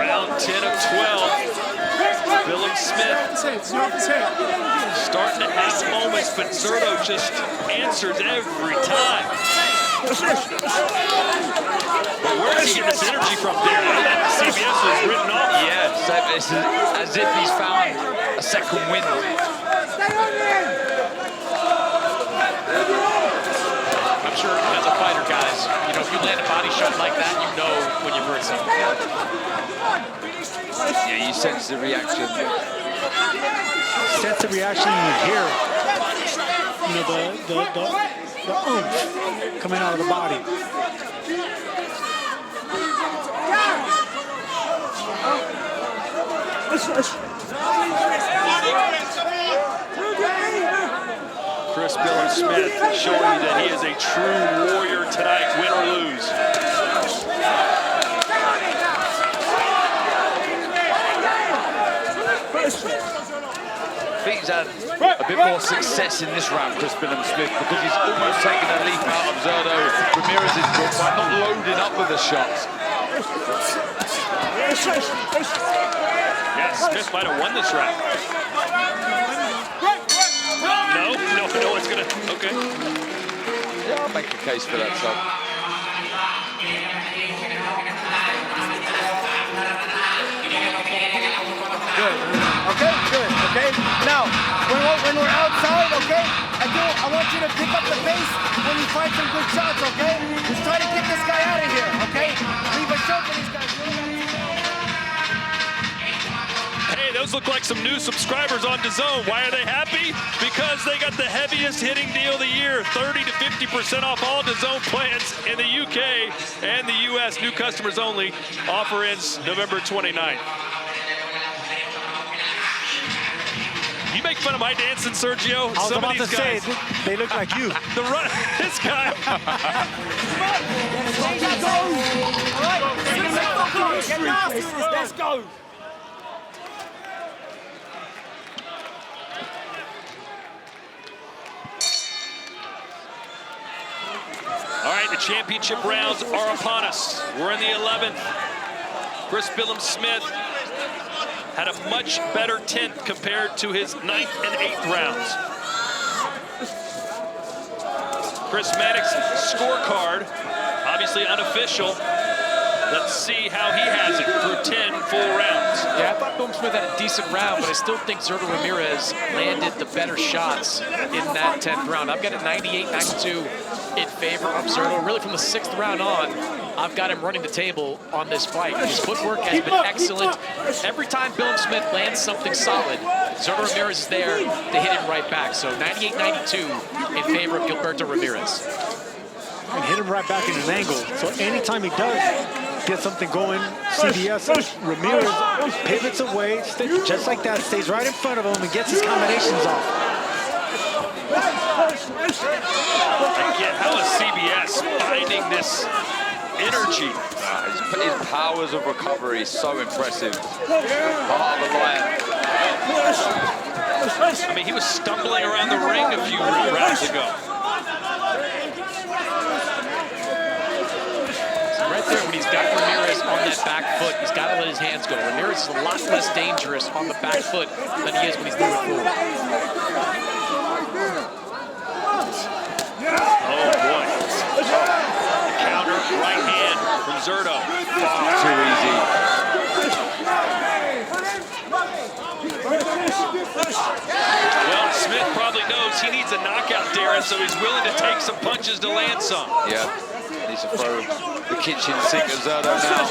Round 10 of 12. Billam-Smith starting to have moments, but Zurdo just answers every time. But where is he getting this energy from there? CBS was written off. Yeah, so it's as if he's found a second wind. I'm sure as a fighter, guys, you know, if you land a body shot like that, you know when you've heard something. Yeah, you sense the reaction. Sense the reaction you hear. You know, the oomph coming out of the body. Chris Billam-Smith showing you that he is a true warrior tonight, win or lose. I think he's had a bit more success in this round, Chris Billam-Smith, because he's almost taken a leap out of Zurdo Ramirez's book by not loading up with the shots. Yeah, Smith might have won this round. No one's gonna, okay. Yeah, I'll make a case for that, son. Good. Okay, good. Okay. Now, when we're outside, okay, I want you to pick up the pace when you find some good shots, okay? Just try to get this guy out of here, okay? Leave a shot for these guys. Hey, those look like some new subscribers on DAZN. Why are they happy? Because they got the heaviest hitting deal of the year, 30 to 50% off all DAZN plans in the UK and the US. New customers only. Offer ends November 29th. You make fun of my dancing, Sergio. I was Some about of these to guys, say, they look like you. the run, this guy. All right, get nasty with this. Let's go. All right, the championship rounds are upon us. We're in the 11th. Chris Billam-Smith had a much better 10th compared to his 9th and 8th rounds. Chris Mannix's scorecard, obviously unofficial. Let's see how he has it through 10 full rounds. Yeah, I thought Billam-Smith had a decent round, but I still think Zurdo Ramirez landed the better shots in that 10th round. I've got it 98-92 in favor of Zurdo. Really from the 6th round on, I've got him running the table on this fight. His footwork has been excellent. Every time Billam-Smith lands something solid, Zurdo Ramirez is there to hit him right back. So 98-92 in favor of Gilberto Ramirez. And hit him right back in an angle. So anytime he does get something going, CBS, Ramirez pivots away, just like that, stays right in front of him and gets his combinations off. Again, how is CBS finding this energy? His powers of recovery is so impressive. Heart of the lion. I mean, he was stumbling around the ring a few rounds ago. Right there, when he's got Ramirez on that back foot, he's got to let his hands go. Ramirez is a lot less dangerous on the back foot than he is when he's moving forward. Oh, boy. The counter, right hand from Zurdo. Far too easy. Well, Smith probably knows he needs a knockout, Darren, so he's willing to take some punches to land some. Yeah, needs to throw the kitchen sink at Zurdo now.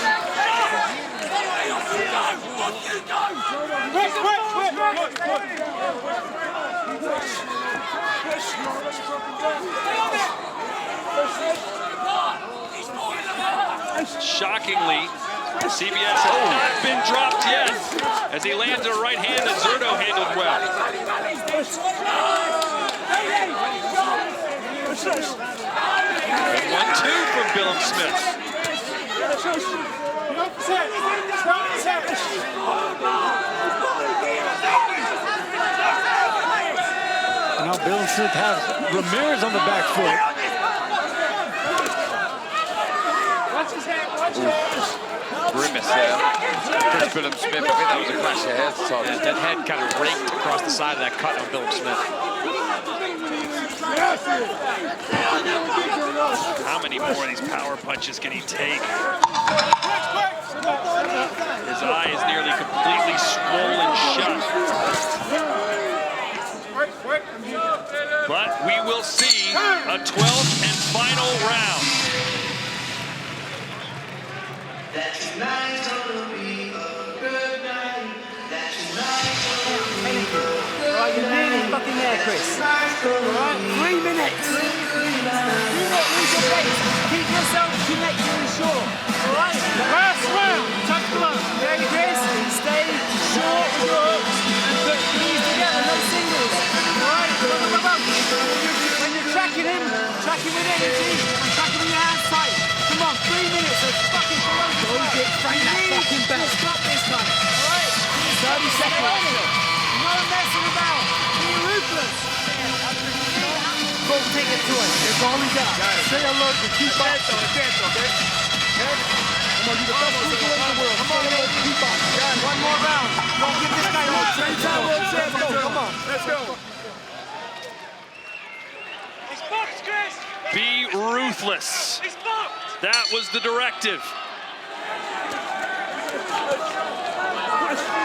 Shockingly, CBS has not been dropped yet as he lands a right hand that Zurdo handled well. 1-2 from Billam-Smith. Now Billam-Smith has Ramirez on the back foot. Grimace there. Chris Billam-Smith, I think that was a clash of heads, Todd. Yeah, that head kind of raked across the side of that cut on Billam-Smith. How many more of these power punches can he take? His eye is nearly completely swollen shut. But we will see a 12th and final round. Right, you're nearly fucking there, Chris. Right, 3 minutes. Do not lose your pace. Keep yourself connected and short. Alright? Last round. Touch glove. Ready, Chris? Stay short with your hooks and put knees together, no singles. Alright? When you're tracking him, track him with energy and track him with your hands tight. Come on, 3 minutes of fucking ferocious work. You need to stop this time. Alright? 30 seconds. No messing about. Be ruthless. Go take it to us. That's all we got. Stay alert and keep boxing. Okay? Come on, you the best cruiserweight in the world. Come on, keep boxing. One more round. Don't give this guy no chance. Come on. Let's go. He's boxed, Chris. Be ruthless. He's boxed. That was the directive.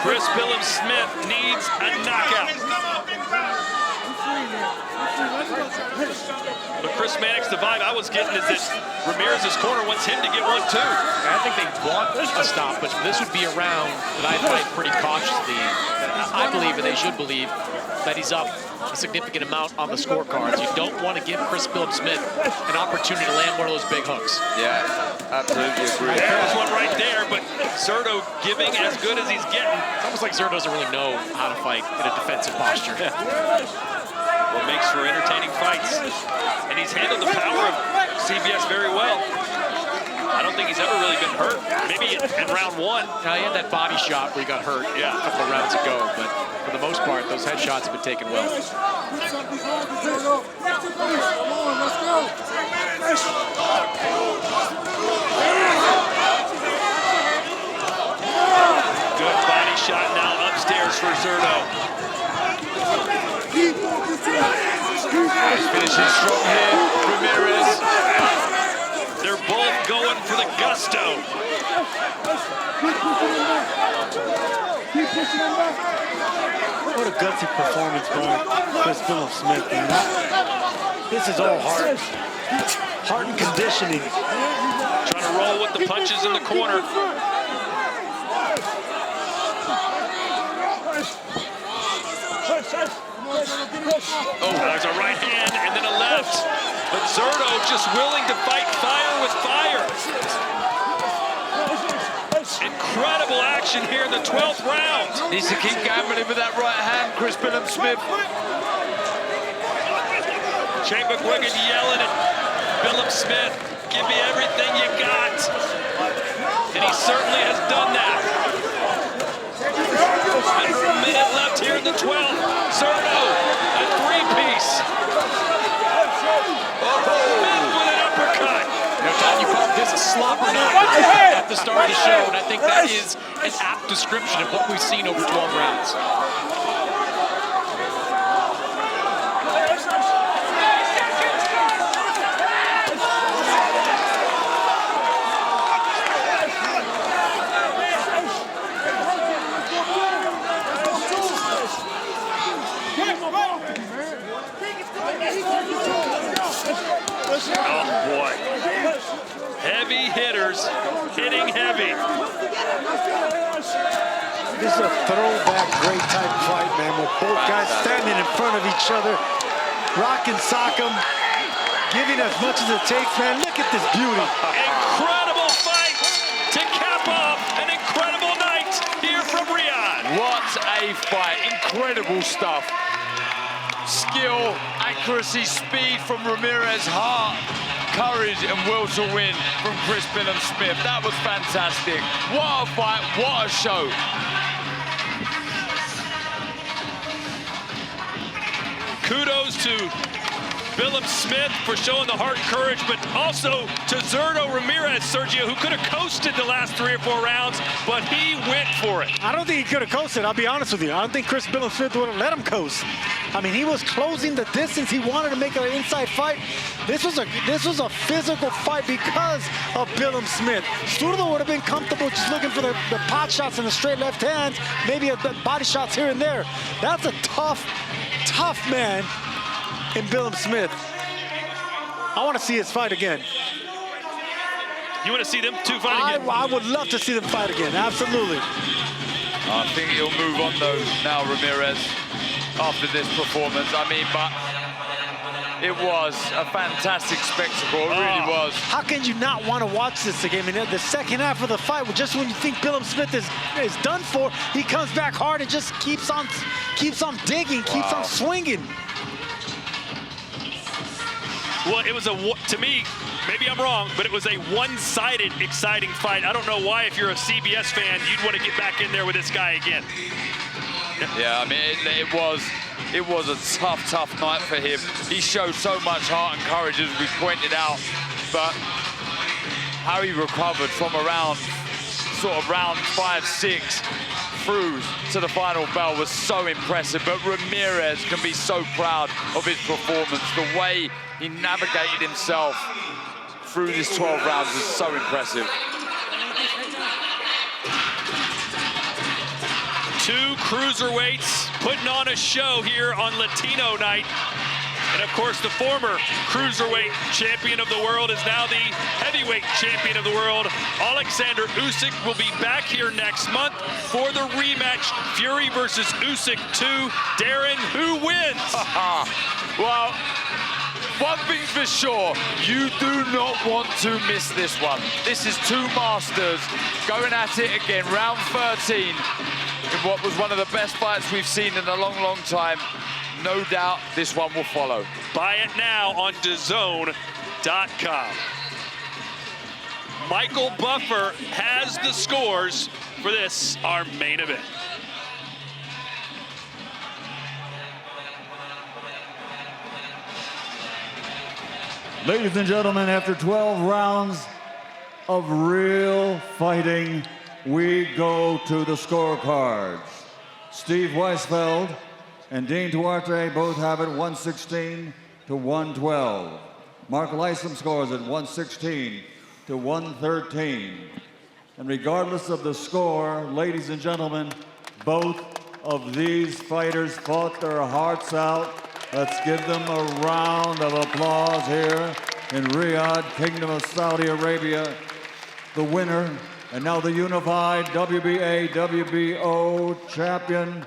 Chris Billam-Smith needs a knockout. But Chris Mannix, the vibe I was getting is that Ramirez's corner wants him to get 1-2. I think they want a stop, but this would be a round that I'd fight pretty cautiously. I believe, and they should believe, that he's up a significant amount on the scorecards. You don't want to give Chris Billam-Smith an opportunity to land one of those big hooks. Yeah, absolutely agree. There's one right there, but Zurdo giving as good as he's getting. It's almost like Zurdo doesn't really know how to fight in a defensive posture. What makes for entertaining fights. And he's handled the power of CBS very well. I don't think he's ever really been hurt. Maybe in round one. Now, he had that body shot where he got hurt a couple of rounds ago, but for the most part, those headshots have been taken well. Good body shot now upstairs for Zurdo. Finishing strong here, Ramirez. They're both going for the gusto. What a gutsy performance by Chris Billam-Smith. This is all heart. Heart and conditioning. Trying to roll with the punches in the corner. Oh, there's a right hand and then a left. But Zurdo just willing to fight fire with fire. Incredible action here in the 12th round. Needs to keep gambling with that right hand, Chris Billam-Smith. Chamberlain yelling at Billam-Smith, give me everything you got. And he certainly has done that. Under a minute left here in the 12th. Zurdo, a three-piece. Smith with an uppercut. Now, Tom, you called this a slobber knocker at the start of the show, and I think that is an apt description of what we've seen over 12 rounds. Oh, boy. Heavy hitters hitting heavy. This is a throwback great type fight, man, with both guys standing in front of each other, rock and sock 'em, giving as much as it takes, man. Look at this beauty. Incredible fight to cap off Great fight, incredible stuff. Skill, accuracy, speed from Ramirez, heart, courage and will to win from Chris Billam-Smith. That was fantastic. What a fight, what a show. Kudos to Billam-Smith for showing the heart and courage, but also to Zurdo Ramirez, Sergio, who could have coasted the last 3 or 4 rounds, but he went for it. I don't think he could have coasted, I'll be honest with you. I don't think Chris Billam-Smith would have let him coast. I mean, he was closing the distance. He wanted to make an inside fight. This was a physical fight because of Billam-Smith. Zurdo would have been comfortable just looking for the pot shots and the straight left hands, maybe a body shots here and there. That's a tough man in Billam-Smith. I want to see his fight again. You want to see them two fight again? I would love to see them fight again, absolutely. I think he'll move on though now, Ramirez, after this performance. I mean, but it was a fantastic spectacle, it really was. How can you not want to watch this again? I mean, the second half of the fight, just when you think Billam-Smith is done for, he comes back hard and just keeps on digging, keeps on swinging. Well, it was to me, maybe I'm wrong, but it was a one-sided exciting fight. I don't know why, if you're a CBS fan, you'd want to get back in there with this guy again. Yeah, I mean, it was a tough night for him. He showed so much heart and courage, as we pointed out, but how he recovered from around round 5, 6 through to the final bell was so impressive. But Ramirez can be so proud of his performance. The way he navigated himself through this 12 rounds is so impressive. 2 cruiserweights putting on a show here on Latino Night. And of course, the former cruiserweight champion of the world is now the heavyweight champion of the world. Alexander Usyk will be back here next month for the rematch, Fury versus Usyk 2. Darren, who wins? Well, one thing's for sure, you do not want to miss this one. This is 2 masters going at it again, round 13, in what was one of the best fights we've seen in a long time. No doubt this one will follow. Buy it now on DAZN.com. Michael Buffer has the scores for this, our main event. Ladies and gentlemen, after 12 rounds of real fighting, we go to the scorecards. Steve Weisfeld and Dean Duarte both have it 116 to 112. Mark Lysum scores at 116 to 113. And regardless of the score, ladies and gentlemen, both of these fighters fought their hearts out. Let's give them a round of applause here in Riyadh, Kingdom of Saudi Arabia. The winner, and now the unified WBA, WBO champion,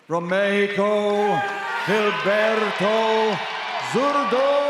from Mexico, Gilberto Zurdo